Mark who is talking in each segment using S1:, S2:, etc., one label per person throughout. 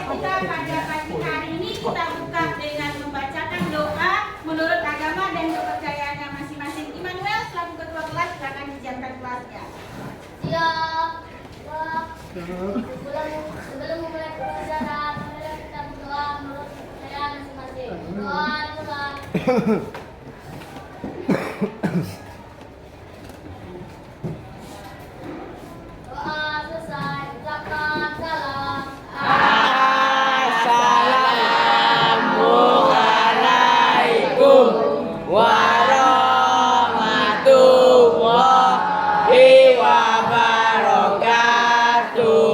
S1: podcast kita pada pagi hari ini kita buka dengan membacakan doa menurut agama dan kepercayaannya masing-masing. Immanuel selaku ketua kelas silakan dijalankan kelasnya.
S2: Siap. Sebelum memulai pelajaran, marilah kita berdoa menurut kepercayaan masing-masing. Doa. Doa selesai, ucapkan salam.
S3: Assalamualaikum warahmatullahi wabarakatuh.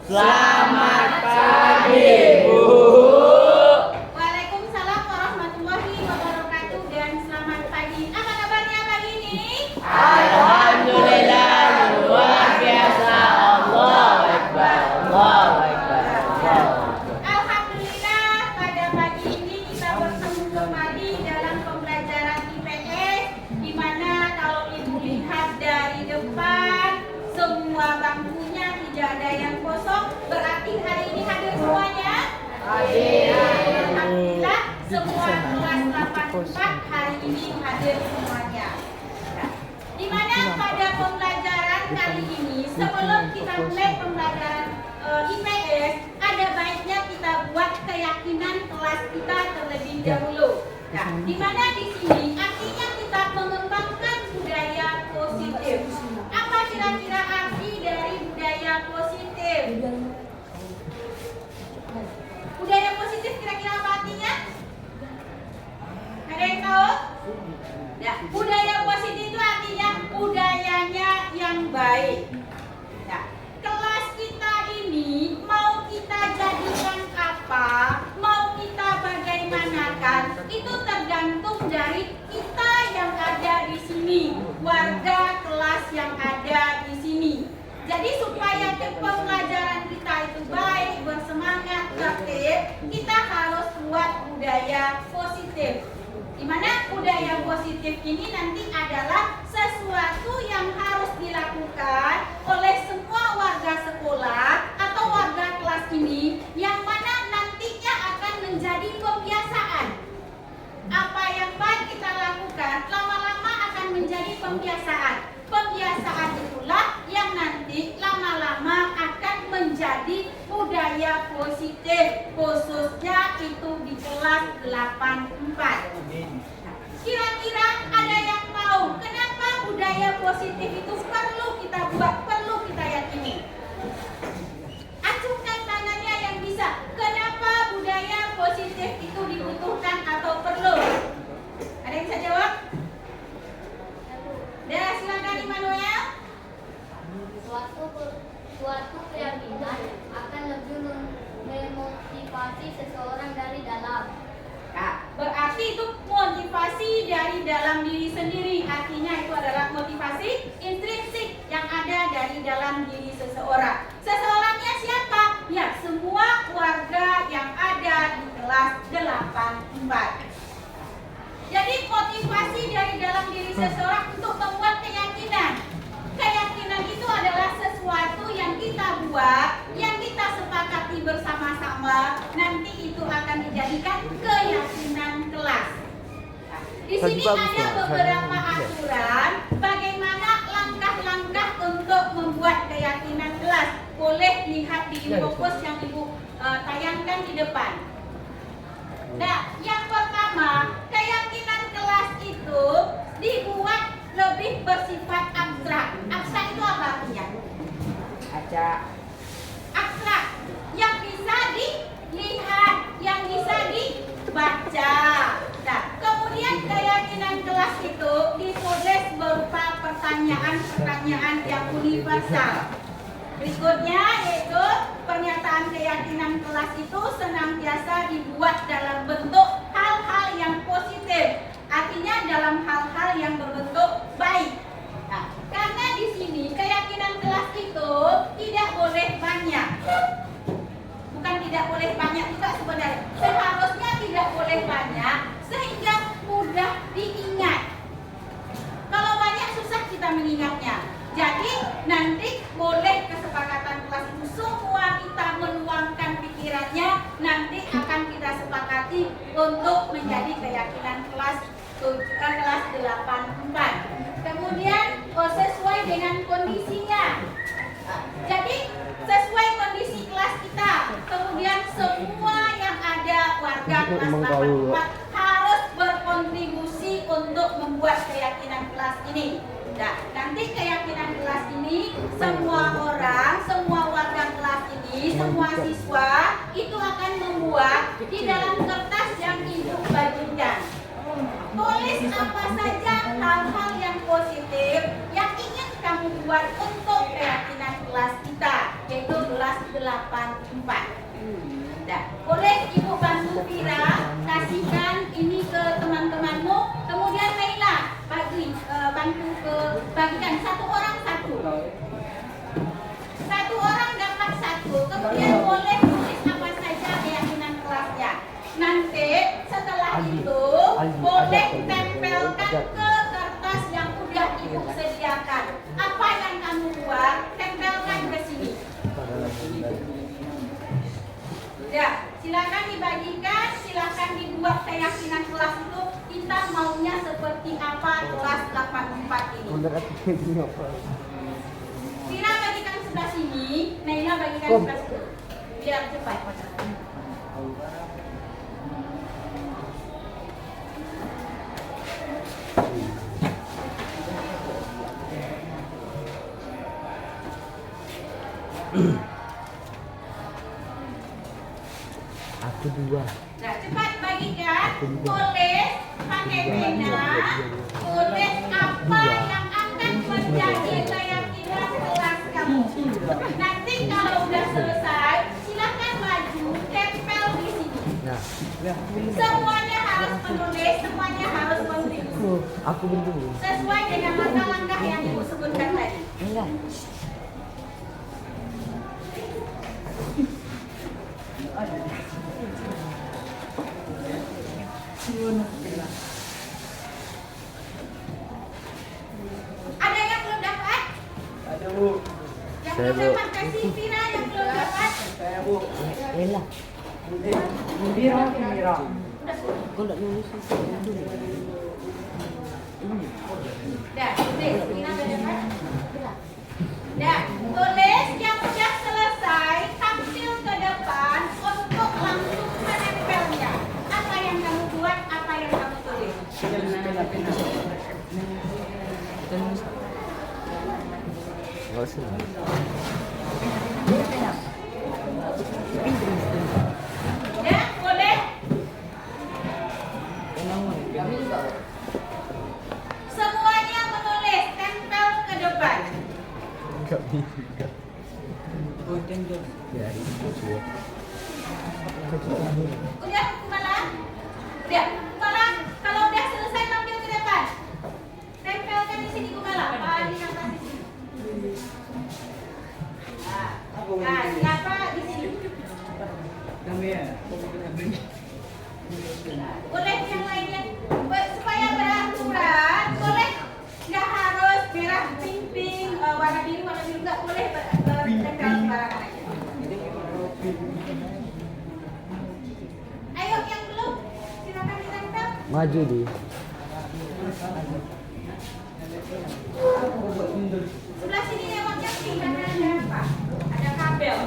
S3: Selamat pagi, Bu.
S1: Waalaikumsalam warahmatullahi wabarakatuh dan selamat pagi. Apa kabarnya pagi ini?
S3: Alhamdulillah, luar biasa. Allahu Akbar, Allahu Akbar, Allahu Akbar.
S1: Alhamdulillah pada pagi ini kita bertemu kembali dalam pembelajaran IPS, di mana kalau Ibu lihat dari depan semua bangkunya tidak ada yang kosong, berarti hari ini hadir semuanya?
S3: Hadir.
S1: Alhamdulillah semua kelas 84 hari ini hadir semuanya. Nah, di mana pada pembelajaran kali ini sebelum kita mulai pembelajaran IPS, ada baiknya kita buat keyakinan kelas kita terlebih dahulu. Nah, di mana di sini artinya kita mengembangkan budaya positif. Apa kira-kira arti dari budaya positif? Budaya positif kira-kira apa artinya? Ada yang tahu? Ya, budaya positif itu artinya budayanya yang baik. Nah, kelas kita ini mau kita jadikan apa, mau kita bagaimanakan, itu tergantung dari kita yang ada di sini, warga kelas yang ada di sini. Jadi supaya pembelajaran kita itu baik, bersemangat, tertib, kita harus buat budaya positif. Di mana budaya positif ini nanti adalah sesuatu yang harus dilakukan oleh semua warga sekolah atau warga kelas ini, yang mana nantinya akan menjadi kebiasaan. Apa yang baik kita lakukan lama-lama akan menjadi pembiasaan. Pembiasaan itulah yang nanti lama-lama akan menjadi budaya positif, khususnya itu di kelas 84. Kira-kira ada yang tahu kenapa budaya positif itu perlu kita buat, perlu kita yakini? Acungkan tangannya yang bisa. Kenapa budaya positif itu dibutuhkan atau perlu? Ada yang bisa jawab? Ya, silakan Immanuel.
S2: Suatu keyakinan akan lebih memotivasi seseorang dari dalam.
S1: Nah, berarti itu motivasi dari dalam diri sendiri. Artinya itu adalah motivasi intrinsik yang ada dari dalam diri seseorang. Seseorangnya siapa? Ya, semua warga yang ada di kelas 84. Jadi motivasi dari dalam diri seseorang untuk membuat keyakinan. Keyakinan itu adalah sesuatu yang kita buat, yang kita sepakati bersama-sama, nanti itu akan dijadikan keyakinan kelas. Nah, di sini ada beberapa aturan bagaimana langkah-langkah untuk membuat keyakinan kelas. Boleh lihat di infopos yang Ibu tayangkan di depan. Nah, yang pertama, keyakinan kelas itu dibuat lebih bersifat abstrak. Abstrak itu apa artinya? Abstrak, yang bisa dilihat, yang bisa dibaca. Nah, kemudian keyakinan kelas itu ditulis berupa pertanyaan-pertanyaan yang universal. Berikutnya yaitu pernyataan keyakinan kelas itu senantiasa dibuat dalam bentuk hal-hal yang positif. Artinya dalam hal-hal yang berbentuk baik. Nah, karena di sini keyakinan kelas itu tidak boleh banyak. Bukan tidak boleh banyak juga sebenarnya. Seharusnya tidak boleh banyak sehingga mudah diingat. Kalau banyak susah kita mengingatnya. Jadi nanti boleh kesepakatan kelas itu semua kita menuangkan pikirannya untuk menjadi keyakinan kelas 84. Kemudian sesuai dengan kondisinya. Jadi sesuai kondisi kelas kita. Kemudian semua yang ada warga kelas 84 harus berkontribusi untuk membuat keyakinan kelas ini. Nah, nanti keyakinan kelas ini semua orang, semua warga kelas ini, semua siswa itu akan membuat di dalam kertas yang ibu bagikan. Tulis apa saja hal-hal yang positif yang ingin kamu buat untuk keyakinan kelas kita, yaitu kelas 84. Nah, boleh ibu bantu Vira kasihkan ini ke teman-temanmu, kemudian Naila bantu bagikan satu orang satu. Satu orang dapat satu, kemudian boleh tulis apa saja keyakinan kelasnya. Nanti setelah itu boleh tempelkan ke kertas yang udah ibu sediakan. Apa yang kamu buat, tempelkan ke sini. Ya, silakan dibagikan, silakan dibuat keyakinan kelas itu kita maunya seperti apa kelas 84 ini. Vira bagikan sebelah sini, Naila bagikan sebelah situ. Biar cepat.
S3: Aku dua.
S1: Nah, cepat bagikan, tulis pakai pena, tulis apa yang akan menjadi keyakinan kelas kamu. Nanti kalau udah selesai, silakan maju, tempel di sini.
S3: Nah,
S1: Semuanya harus menulis, semuanya harus kontribusi.
S3: aku bentuk.
S1: Sesuai dengan langkah-langkah yang ibu sebutkan tadi.
S3: Enggak.
S1: Ada yang belum dapat?
S4: Ada Bu.
S1: Yang
S3: Saya,
S1: belum
S3: Bu.
S1: dapat kasih Vina yang belum dapat.
S4: Saya Bu.
S3: Elah,
S4: Mira, Mira.
S3: kau enggak nulis itu dulu.
S1: Dah, tulis. Vina udah dapat? Dah, tulis yang sudah selesai, tampil ke depan untuk langsung menempelnya. Apa yang kamu buat, apa yang kamu tulis.
S3: Enggak usah.
S1: Ya, boleh. Semuanya menulis, tempel ke depan.
S3: Enggak bisa. Ya, itu semua.
S1: Udah, Kumala? Udah, Kumala, kalau udah selesai tampil ke depan. Tempelkan di sini, Kumala. Di atas di sini. Nah, siapa di sini? Boleh yang lainnya supaya beraturan, boleh nggak harus merah, pink, warna biru nggak boleh tempel sembarangan aja. Ayo yang belum, silakan ditempel.
S3: Maju di.
S1: Sebelah sini lewatnya pink karena ada apa? Ada kabel.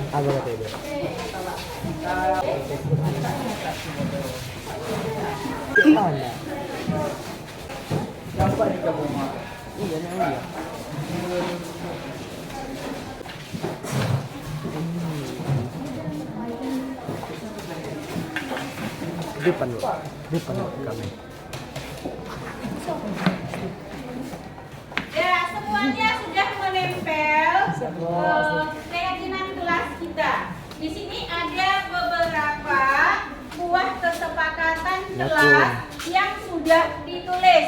S3: Apa kata dia? Mana?
S4: Dapat di kamu.
S3: Iya, namanya.
S4: Depan Bu. Depan Bu kami.
S1: Ya, semuanya sudah menempel keyakinan kelas kita. Di sini ada beberapa buah kesepakatan kelas yang sudah ditulis.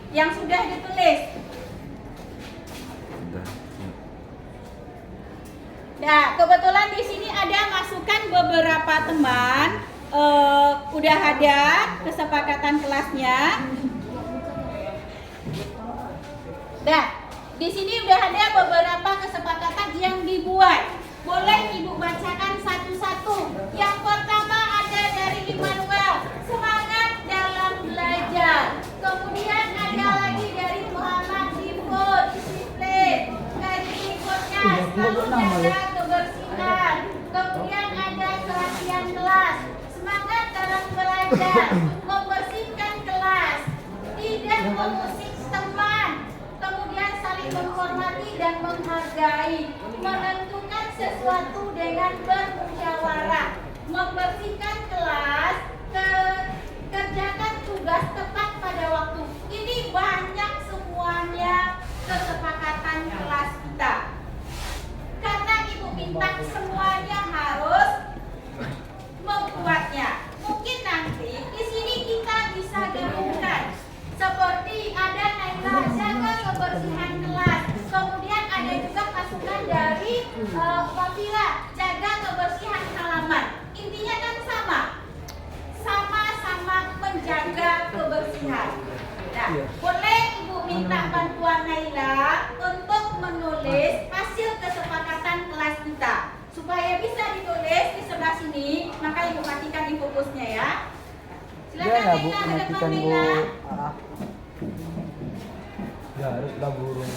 S1: Yang sudah ditulis. Nah, kebetulan di sini ada masukan beberapa teman. Udah ada kesepakatan kelasnya. Nah, di sini udah ada beberapa kesepakatan yang dibuat. Boleh Ibu bacakan satu-satu. Yang pertama ada dari Immanuel, semangat dalam belajar. Kemudian ada lagi dari Muhammad Dipo, disiplin. Dari berikutnya selalu jaga kebersihan. Kemudian ada perhatian kelas, semangat dalam belajar, membersihkan kelas, tidak mengusik teman. Kemudian saling menghormati dan menghargai, menentukan sesuatu dengan bermusyawarah, membersihkan kelas, kerjakan tugas tepat pada waktu. Ini banyak semuanya kesepakatan kelas kita. Karena Ibu minta semuanya harus membuatnya. Mungkin nanti di sini kita bisa gabungkan. Seperti ada Naila jaga kebersihan kelas. Kemudian ada juga masukan dari Wafira jaga kebersihan halaman. Intinya kan sama-sama menjaga kebersihan. Nah, boleh Ibu minta bantuan Naila untuk menulis hasil kesepakatan kelas kita supaya bisa ditulis di sebelah sini. Maka Ibu matikan infocusnya ya. Silakan
S4: Ya, Bu,
S1: Naila, ada
S4: matikan Bu.
S1: Naila.
S4: Ya, haruslah burung.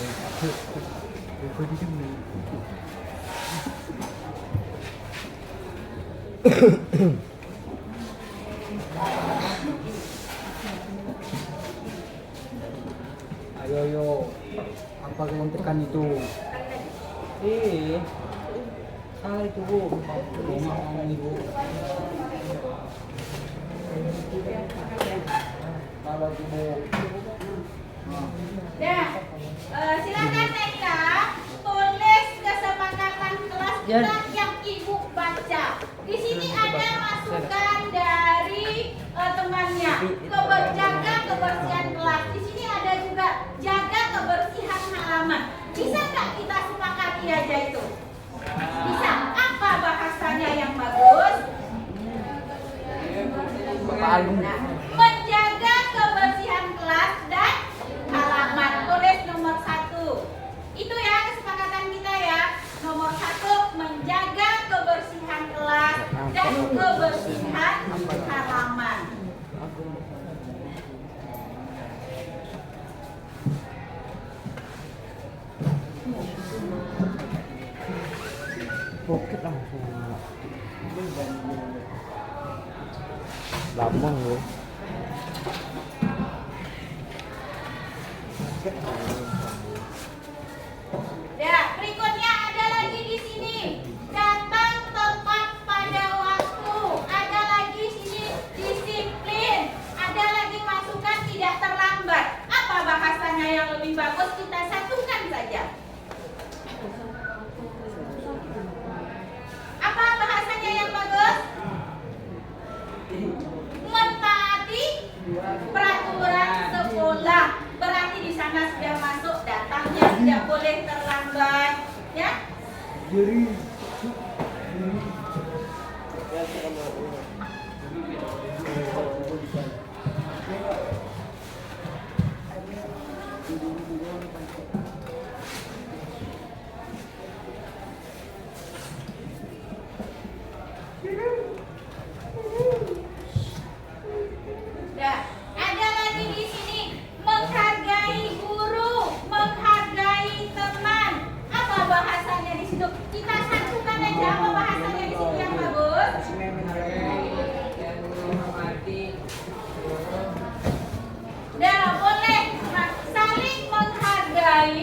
S4: Ayo, apa yang tekan itu? Salah itu Bu. Ngomong ini Bu. Salah itu Bu.
S1: Nah, silakan Naila tulis kesepakatan kelas kita yang Ibu baca. Di sini ada masukan dari temannya. Jaga kebersihan kelas. Di sini ada juga jaga kebersihan halaman. Bisa nggak kita sepakati aja itu? Bisa. Apa bahasanya yang bagus? Nah, menjaga kebersihan kelas dan halaman. Tulis nomor 1. Itu ya kesepakatan kita ya. Nomor 1 menjaga kebersihan kelas dan kebersihan halaman.
S4: Pocket langsung. Lambang loh.
S1: Ya, berikutnya ada lagi di sini. Datang tepat pada waktu. Ada lagi sini disiplin. Ada lagi masukan tidak terlambat. Apa bahasanya yang lebih bagus? Kita satukan saja. Apa bahasanya yang bagus? Mentaati peraturan sekolah. Berarti di sana sudah masuk datangnya tidak boleh terlambat, ya? Nah, ada lagi di sini menghargai guru, menghargai teman. Apa bahasanya di situ? Kita satukan aja apa bahasanya di situ yang bagus. Nah, boleh saling menghargai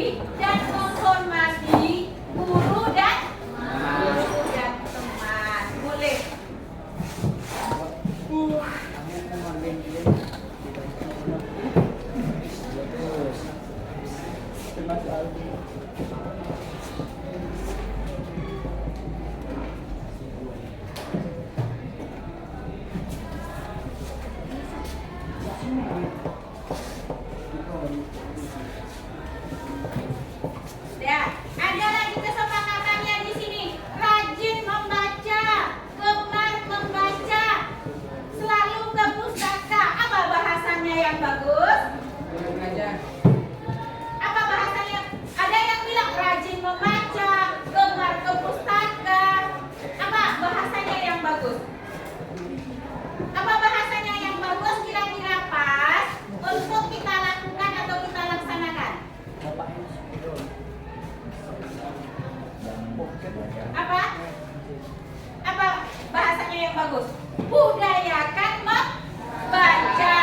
S1: bagus. Budayakan membaca.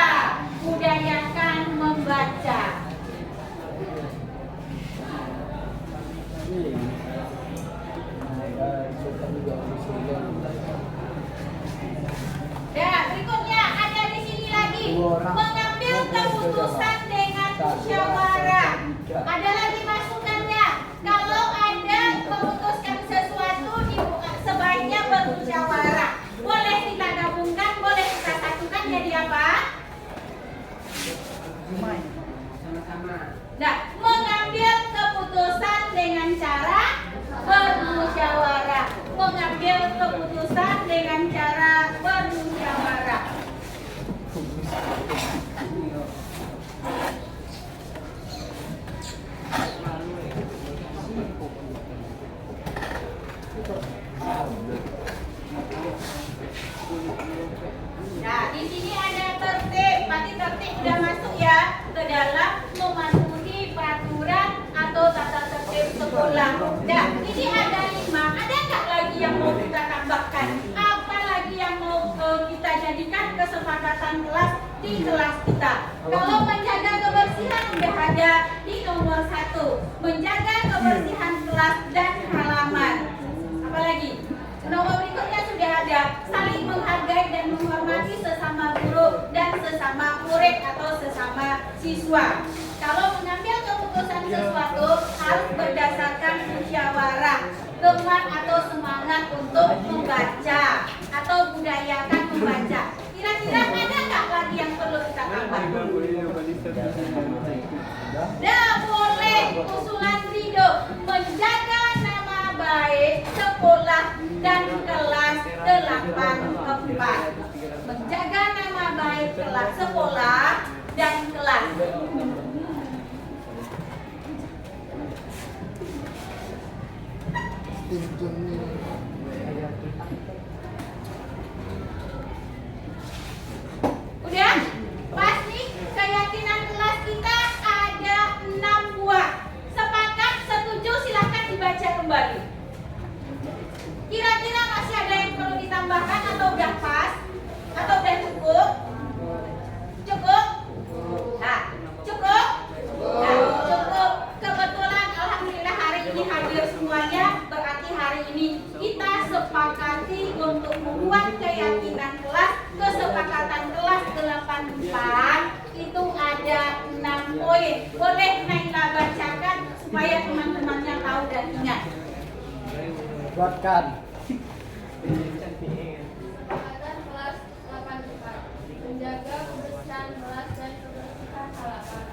S1: Budayakan membaca. Ya, berikutnya ada di sini lagi. Mengambil keputusan dengan musyawarah. Ada lagi masukannya. Kalau ada memutuskan sesuatu sebaiknya bermusyawarah. Boleh kita gabungkan, boleh kita satukan jadi apa? Nah, mengambil keputusan dengan cara bermusyawarah. Mengambil keputusan dengan cara bermusyawarah. Nah, di sini ada tertib. Berarti tertib sudah masuk ya ke dalam mematuhi peraturan atau tata tertib sekolah. Nah, ini ada 5. Ada nggak lagi yang mau kita tambahkan? Apa lagi yang mau kita jadikan kesepakatan kelas di kelas kita? Kalau menjaga kebersihan udah ada di nomor 1. Menjaga kebersihan kelas dan halaman. Apa lagi? Nomor berikutnya sudah ada saling menghargai dan menghormati sesama guru dan sesama murid atau sesama siswa. Kalau mengambil keputusan sesuatu harus berdasarkan musyawarah, gemar atau semangat untuk membaca atau budayakan membaca. Kira-kira ada nggak lagi yang perlu kita tambah? Nah, boleh usulan Rido menjaga nama baik sekolah dan kelas 84. Menjaga nama baik kelas sekolah dan kelas. Udah? Pas nih, keyakinan kelas kita ada 6 buah. Sepakat, setuju, silakan dibaca kembali. Kira-kira masih ada yang perlu ditambahkan atau udah pas? Atau udah cukup? Cukup? Nah, cukup? Nah, cukup. Kebetulan alhamdulillah hari ini hadir semuanya. Berarti hari ini kita sepakati untuk membuat keyakinan kelas, kesepakatan kelas 84 itu ada 6 poin. Boleh Naila bacakan supaya teman-temannya tahu dan ingat.
S4: Buatkan.
S2: Kesepakatan kelas 84. Menjaga kebersihan kelas dan kebersihan halaman.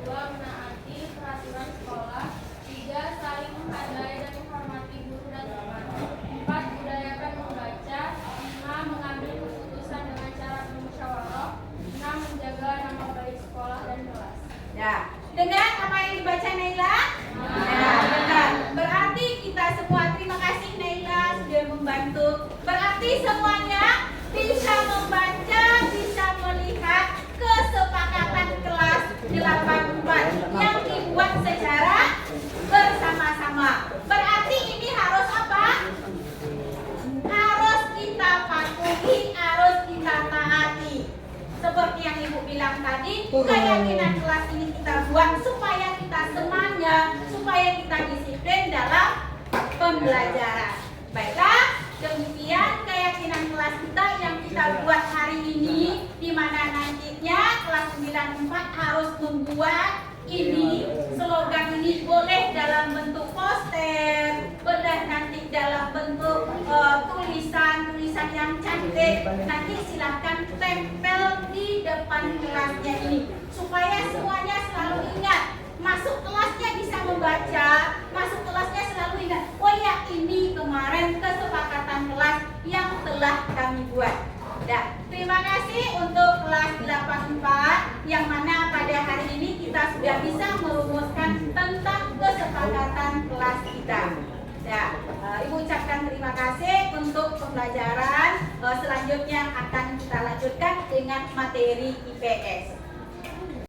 S2: 2. Menaati peraturan sekolah. 3. Saling menghargai dan menghormati guru dan teman. 4. Budayakan membaca. 5. Mengambil keputusan dengan cara bermusyawarah. 6. Menjaga nama baik sekolah dan kelas.
S1: Ya, dengar apa yang dibaca Naila? Ya, benar. Berarti kita semua terima kasih Naila sudah membantu. Berarti semuanya bisa membaca, bisa melihat kesepakatan kelas 84 yang dibuat secara bersama-sama. Berarti ini harus apa? Harus kita patuhi, harus kita taati. Seperti yang Ibu bilang tadi, keyakinan kelas ini kita buat supaya kita semangat, supaya kita disiplin dalam pembelajaran. Baiklah, demikian keyakinan kelas kita yang kita buat hari ini, di mana nantinya kelas 94 harus membuat ini, slogan ini boleh dalam bentuk poster, boleh nanti dalam bentuk tulisan-tulisan yang cantik. Nanti silahkan tempel di depan kelasnya ini, supaya semuanya selalu ingat. Masuk kelasnya bisa membaca, masuk kelasnya selalu ingat. Oh ya, ini kemarin kesepakatan kelas yang telah kami buat. Ya, terima kasih untuk kelas 84 yang mana pada hari ini kita sudah bisa merumuskan tentang kesepakatan kelas kita. Ya, Ibu ucapkan terima kasih untuk pembelajaran. Selanjutnya akan kita lanjutkan dengan materi IPS.